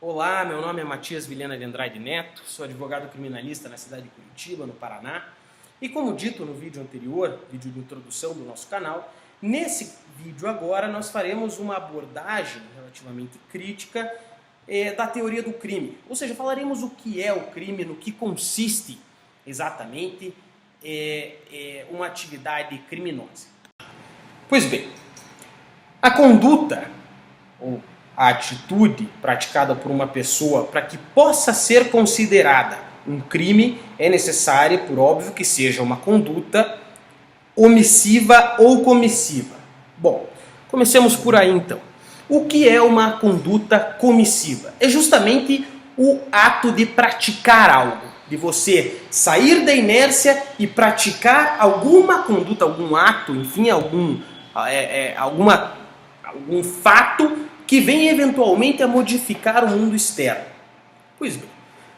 Olá, meu nome é Matias Vilhena de Andrade Neto, sou advogado criminalista na cidade de Curitiba, no Paraná. E como dito no vídeo anterior, vídeo de introdução do nosso canal, nesse vídeo agora nós faremos uma abordagem relativamente crítica da teoria do crime. Ou seja, falaremos o que é o crime, no que consiste exatamente uma atividade criminosa. Pois bem, a conduta ou a atitude praticada por uma pessoa para que possa ser considerada um crime é necessária, por óbvio, que seja uma conduta omissiva ou comissiva. Bom, comecemos por aí então. O que é uma conduta comissiva? É justamente o ato de praticar algo, de você sair da inércia e praticar alguma conduta, algum ato, enfim, algum fato que vem eventualmente a modificar o mundo externo. Pois bem,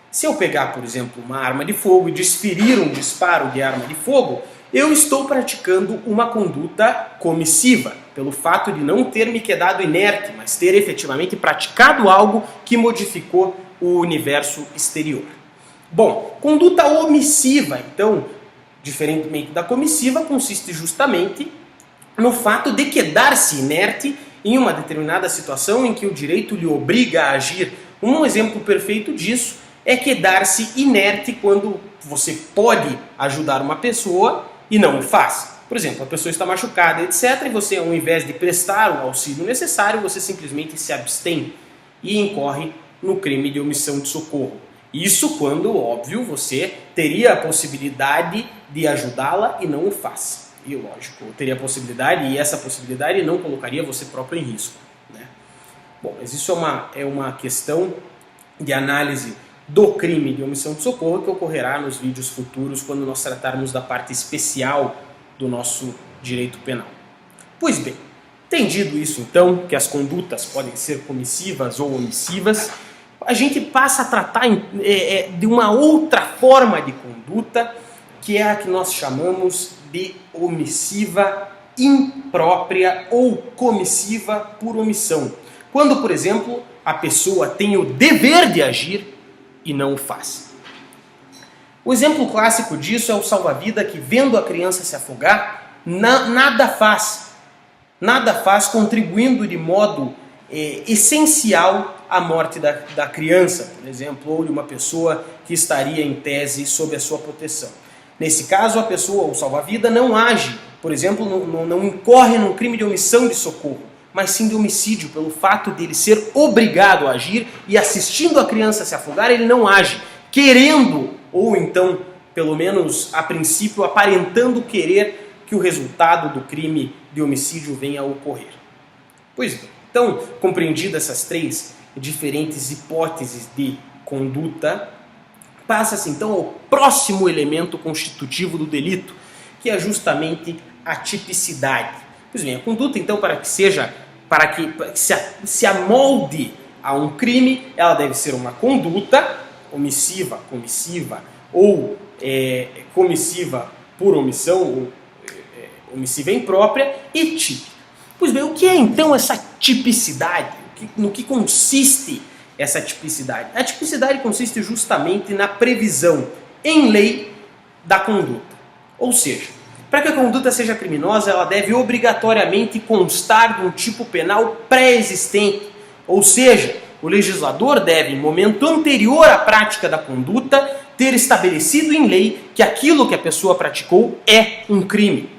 se eu pegar, por exemplo, uma arma de fogo e desferir um disparo de arma de fogo, eu estou praticando uma conduta comissiva, pelo fato de não ter me quedado inerte, mas ter efetivamente praticado algo que modificou o universo exterior. Bom, conduta omissiva, então, diferentemente da comissiva, consiste justamente no fato de quedar-se inerte em uma determinada situação em que o direito lhe obriga a agir. Um exemplo perfeito disso é quedar-se inerte quando você pode ajudar uma pessoa e não o faz. Por exemplo, a pessoa está machucada, etc., e você, ao invés de prestar o auxílio necessário, você simplesmente se abstém e incorre no crime de omissão de socorro. Isso quando, óbvio, você teria a possibilidade de ajudá-la e não o faz. E lógico, teria a possibilidade, e essa possibilidade não colocaria você próprio em risco, né? Bom, mas isso é uma questão de análise do crime de omissão de socorro que ocorrerá nos vídeos futuros quando nós tratarmos da parte especial do nosso direito penal. Pois bem, entendido isso então, que as condutas podem ser comissivas ou omissivas, a gente passa a tratar de uma outra forma de conduta, que é a que nós chamamos de omissiva imprópria ou comissiva por omissão. Quando, por exemplo, a pessoa tem o dever de agir e não o faz. O exemplo clássico disso é o salva-vida que, vendo a criança se afogar, nada faz, contribuindo de modo essencial à morte da criança, por exemplo, ou de uma pessoa que estaria em tese sob a sua proteção. Nesse caso, a pessoa, o salva-vida, não age, por exemplo, não incorre num crime de omissão de socorro, mas sim de homicídio, pelo fato de ele ser obrigado a agir e assistindo a criança se afogar, ele não age, querendo, ou então, pelo menos a princípio, aparentando querer que o resultado do crime de homicídio venha a ocorrer. Pois bem, então, compreendidas essas três diferentes hipóteses de conduta, passa-se então ao próximo elemento constitutivo do delito, que é justamente a tipicidade. Pois bem, a conduta então para que se amolde a um crime, ela deve ser uma conduta omissiva, comissiva ou comissiva por omissão, ou omissiva imprópria e típica. Pois bem, o que é então essa tipicidade? No que consiste essa tipicidade? A tipicidade consiste justamente na previsão em lei da conduta. Ou seja, para que a conduta seja criminosa, ela deve obrigatoriamente constar de um tipo penal pré-existente. Ou seja, o legislador deve, em momento anterior à prática da conduta, ter estabelecido em lei que aquilo que a pessoa praticou é um crime.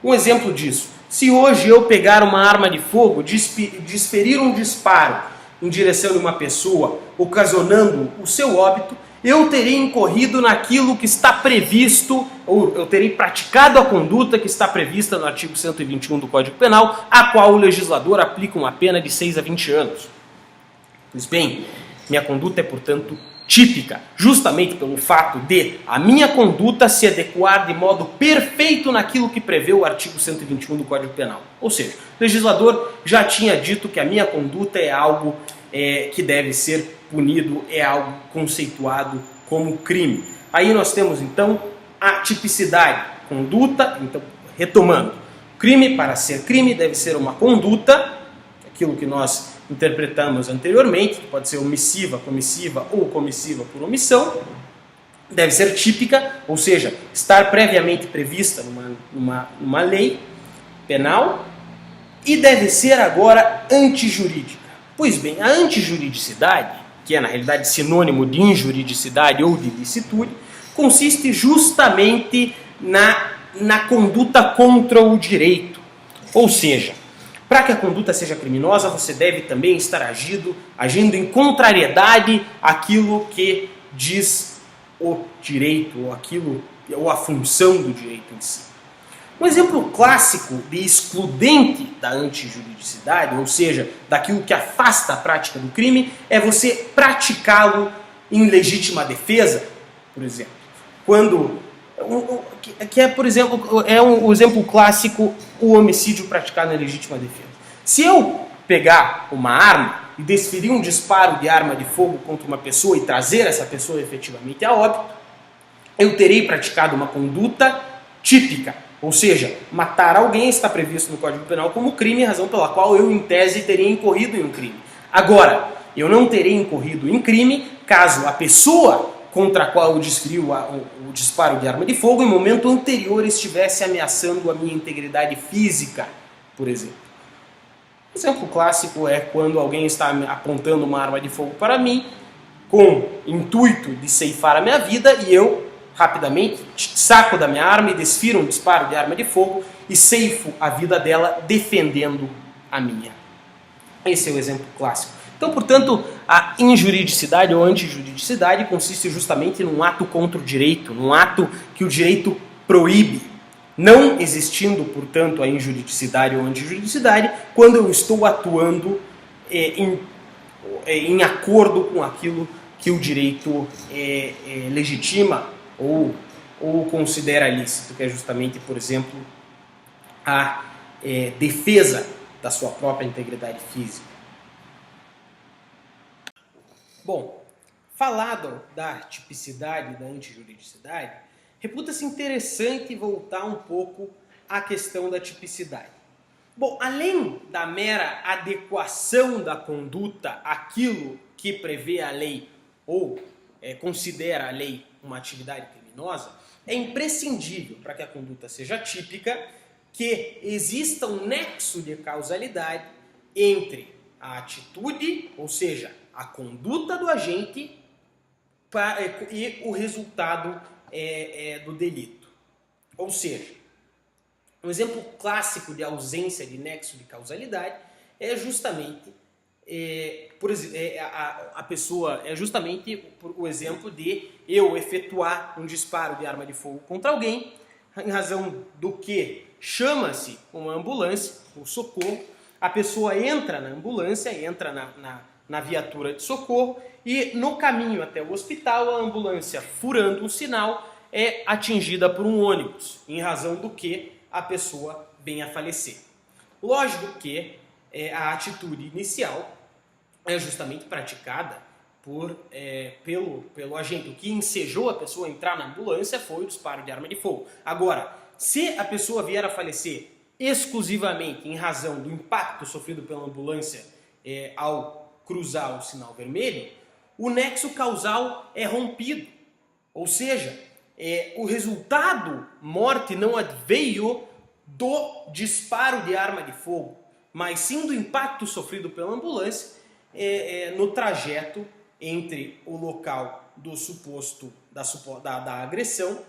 Um exemplo disso: se hoje eu pegar uma arma de fogo, desferir um disparo em direção de uma pessoa, ocasionando o seu óbito, eu terei incorrido naquilo que está previsto, ou eu terei praticado a conduta que está prevista no artigo 121 do Código Penal, a qual o legislador aplica uma pena de 6 a 20 anos. Pois bem, minha conduta é, portanto, típica, justamente pelo fato de a minha conduta se adequar de modo perfeito naquilo que prevê o artigo 121 do Código Penal. Ou seja, o legislador já tinha dito que a minha conduta é algo que deve ser punido, é algo conceituado como crime. Aí nós temos então a tipicidade, conduta, então retomando, crime para ser crime deve ser uma conduta, aquilo que nós interpretamos anteriormente, que pode ser omissiva, comissiva ou comissiva por omissão, deve ser típica, ou seja, estar previamente prevista numa lei penal, e deve ser agora antijurídica. Pois bem, a antijuridicidade, que é na realidade sinônimo de injuridicidade ou de licitude, consiste justamente na conduta contra o direito. Ou seja, para que a conduta seja criminosa, você deve também estar agindo em contrariedade àquilo que diz o direito, ou a função do direito em si. Um exemplo clássico de excludente da antijuridicidade, ou seja, daquilo que afasta a prática do crime, é você praticá-lo em legítima defesa, por exemplo. Por exemplo, um exemplo clássico, o homicídio praticado em legítima defesa. Se eu pegar uma arma e desferir um disparo de arma de fogo contra uma pessoa e trazer essa pessoa efetivamente a óbito, eu terei praticado uma conduta típica. Ou seja, matar alguém está previsto no Código Penal como crime, razão pela qual eu, em tese, teria incorrido em um crime. Agora, eu não terei incorrido em crime caso a pessoa contra a qual eu desferi o disparo de arma de fogo em momento anterior estivesse ameaçando a minha integridade física, por exemplo. Um exemplo clássico é quando alguém está apontando uma arma de fogo para mim com intuito de ceifar a minha vida e eu rapidamente saco da minha arma e desfiro um disparo de arma de fogo e ceifo a vida dela defendendo a minha. Esse é o exemplo clássico. Então, portanto, a injuridicidade ou antijuridicidade consiste justamente num ato contra o direito, num ato que o direito proíbe. Não existindo, portanto, a injuridicidade ou antijuridicidade quando eu estou atuando em acordo com aquilo que o direito legitima ou considera lícito, que é justamente, por exemplo, a defesa da sua própria integridade física. Bom, falado da tipicidade e da antijuridicidade, reputa-se interessante voltar um pouco à questão da tipicidade. Bom, além da mera adequação da conduta àquilo que prevê a lei ou considera a lei uma atividade criminosa, é imprescindível para que a conduta seja típica que exista um nexo de causalidade entre a atitude, ou seja, a conduta do agente e o resultado do delito. Ou seja, um exemplo clássico de ausência de nexo de causalidade é justamente o exemplo de eu efetuar um disparo de arma de fogo contra alguém, em razão do que chama-se uma ambulância, o socorro, a pessoa entra na ambulância, entra na viatura de socorro e no caminho até o hospital, a ambulância, furando um sinal, é atingida por um ônibus, em razão do que a pessoa vem a falecer. Lógico que a atitude inicial é justamente praticada pelo agente. O que ensejou a pessoa a entrar na ambulância foi o disparo de arma de fogo. Agora, se a pessoa vier a falecer exclusivamente em razão do impacto sofrido pela ambulância ao cruzar o sinal vermelho, o nexo causal é rompido. Ou seja, o resultado morte não veio do disparo de arma de fogo, mas sim do impacto sofrido pela ambulância no trajeto entre o local do suposto da agressão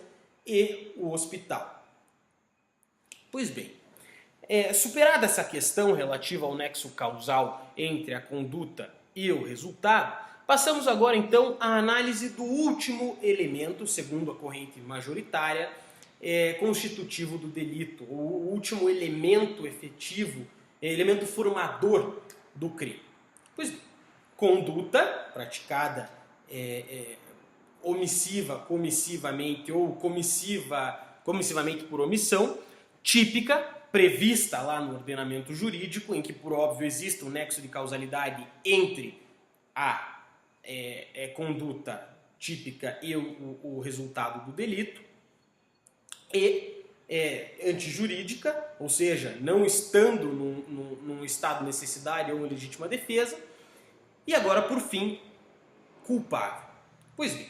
e o hospital. Pois bem, superada essa questão relativa ao nexo causal entre a conduta e o resultado, passamos agora então à análise do último elemento, segundo a corrente majoritária, constitutivo do delito, o último elemento efetivo, elemento formador do crime. Pois bem, conduta praticada omissiva, comissivamente ou comissivamente por omissão, típica, prevista lá no ordenamento jurídico, em que por óbvio existe um nexo de causalidade entre a conduta típica e o resultado do delito, e antijurídica, ou seja, não estando num estado de necessidade ou em legítima defesa, e agora, por fim, culpável. Pois bem,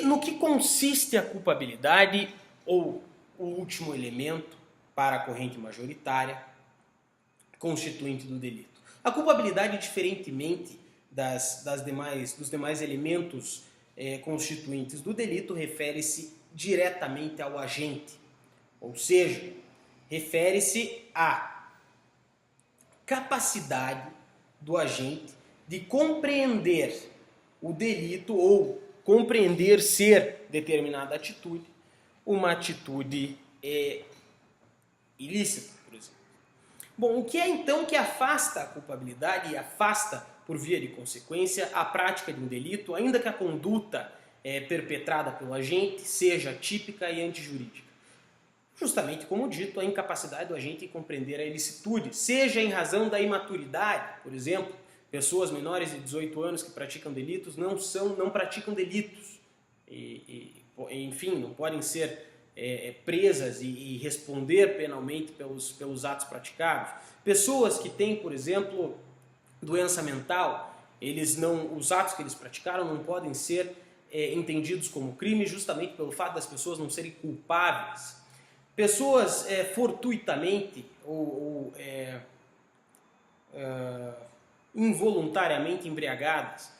no que consiste a culpabilidade, ou o último elemento para a corrente majoritária constituinte do delito? A culpabilidade, diferentemente dos demais elementos constituintes do delito, refere-se diretamente ao agente, ou seja, refere-se à capacidade do agente de compreender o delito ou compreender ser determinada atitude uma atitude ilícita, por exemplo. Bom, o que é então que afasta a culpabilidade e afasta, por via de consequência, a prática de um delito, ainda que a conduta perpetrada pelo agente seja típica e antijurídica? Justamente, como dito, a incapacidade do agente em compreender a ilicitude, seja em razão da imaturidade, por exemplo, pessoas menores de 18 anos que praticam delitos não praticam delitos, enfim, não podem ser presas e responder penalmente pelos atos praticados. Pessoas que têm, por exemplo, doença mental, os atos que eles praticaram não podem ser entendidos como crime justamente pelo fato das pessoas não serem culpáveis. Pessoas fortuitamente ou involuntariamente embriagadas,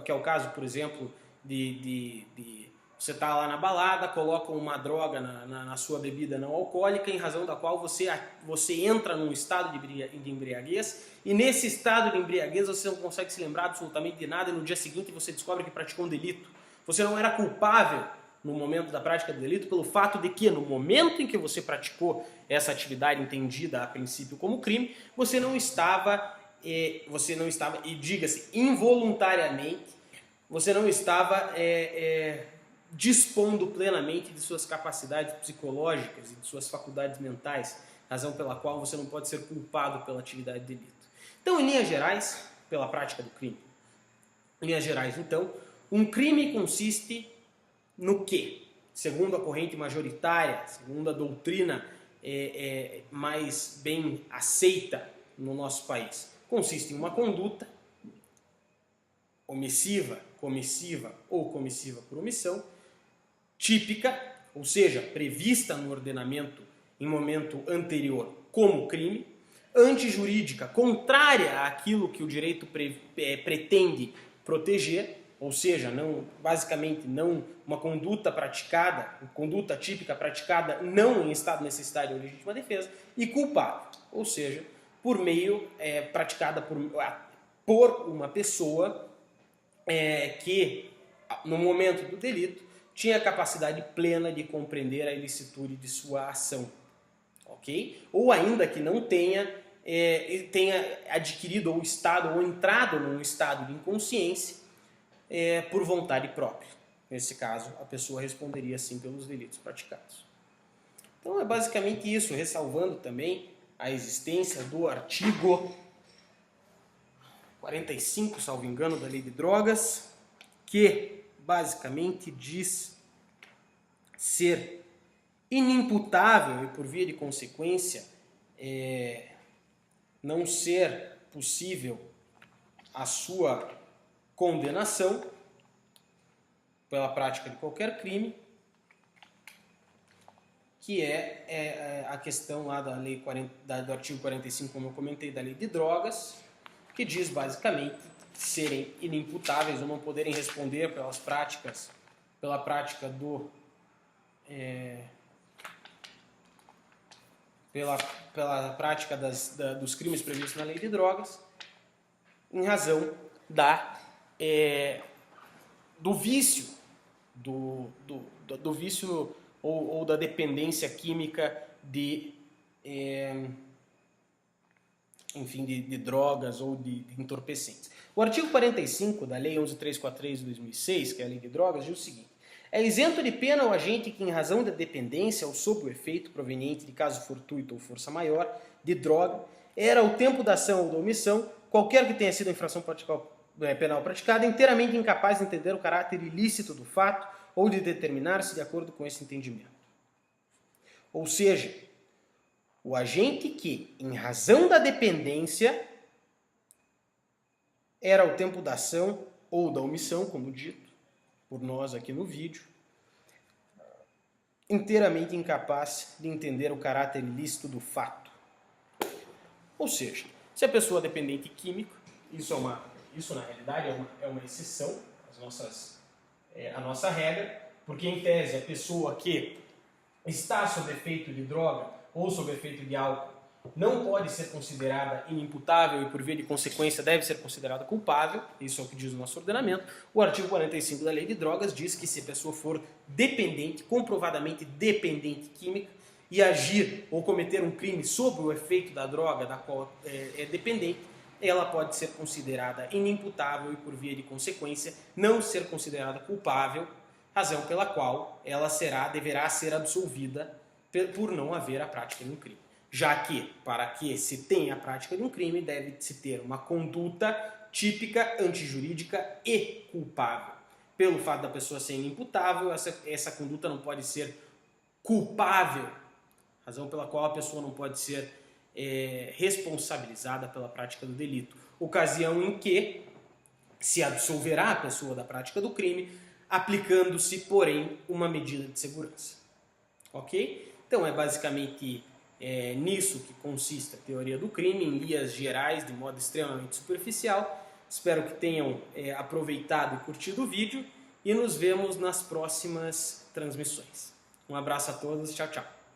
que é o caso, por exemplo, de você está lá na balada, colocam uma droga na sua bebida não alcoólica, em razão da qual você entra num estado de embriaguez, e nesse estado de embriaguez você não consegue se lembrar absolutamente de nada, e no dia seguinte você descobre que praticou um delito. Você não era culpável no momento da prática do delito pelo fato de que no momento em que você praticou essa atividade entendida a princípio como crime, você não estava, e diga-se, involuntariamente, você não estava dispondo plenamente de suas capacidades psicológicas e de suas faculdades mentais, razão pela qual você não pode ser culpado pela atividade de delito. Então, em linhas gerais, pela prática do crime. Em linhas gerais, então, um crime consiste no quê? Segundo a corrente majoritária, segundo a doutrina mais bem aceita no nosso país, consiste em uma conduta omissiva, comissiva ou comissiva por omissão, típica, ou seja, prevista no ordenamento em momento anterior como crime, antijurídica, contrária àquilo que o direito pretende proteger, ou seja, basicamente não uma conduta típica praticada não em estado de necessidade ou legítima defesa, e culpável, ou seja, por meio praticada por uma pessoa que no momento do delito tinha capacidade plena de compreender a ilicitude de sua ação, ok? Ou ainda que não tenha adquirido ou entrado num estado de inconsciência por vontade própria. Nesse caso, a pessoa responderia sim pelos delitos praticados. Então é basicamente isso, ressalvando também a existência do artigo 45, salvo engano, da Lei de Drogas, que basicamente diz ser inimputável e, por via de consequência, não ser possível a sua condenação pela prática de qualquer crime, que é a questão lá da lei do artigo 45, como eu comentei, da Lei de Drogas, que diz basicamente serem inimputáveis ou não poderem responder pela prática pela prática dos crimes previstos na Lei de Drogas, em razão do vício, do vício ou da dependência química de drogas ou de entorpecentes. O artigo 45 da Lei 11.343 de 2006, que é a Lei de Drogas, diz o seguinte: é isento de pena o agente que, em razão da dependência ou sob o efeito proveniente de caso fortuito ou força maior de droga, era ao tempo da ação ou da omissão, qualquer que tenha sido a infração penal praticada, inteiramente incapaz de entender o caráter ilícito do fato ou de determinar-se de acordo com esse entendimento. Ou seja, o agente que, em razão da dependência, era o tempo da ação ou da omissão, como dito por nós aqui no vídeo, inteiramente incapaz de entender o caráter ilícito do fato. Ou seja, se a pessoa é dependente químico, isso na realidade é uma exceção à nossa regra, porque em tese a pessoa que está sob efeito de droga ou sob efeito de álcool não pode ser considerada inimputável e por via de consequência deve ser considerada culpável, isso é o que diz o nosso ordenamento. O artigo 45 da Lei de Drogas diz que se a pessoa for dependente, comprovadamente dependente química, e agir ou cometer um crime sob o efeito da droga da qual é dependente, ela pode ser considerada inimputável e por via de consequência não ser considerada culpável, razão pela qual ela deverá ser absolvida por não haver a prática de um crime. Já que, para que se tenha a prática de um crime, deve-se ter uma conduta típica, antijurídica e culpável. Pelo fato da pessoa ser inimputável, essa conduta não pode ser culpável, razão pela qual a pessoa não pode ser responsabilizada pela prática do delito. Ocasião em que se absolverá a pessoa da prática do crime, aplicando-se, porém, uma medida de segurança. Ok? Então é basicamente nisso que consiste a teoria do crime, em linhas gerais, de modo extremamente superficial. Espero que tenham aproveitado e curtido o vídeo e nos vemos nas próximas transmissões. Um abraço a todos, tchau, tchau.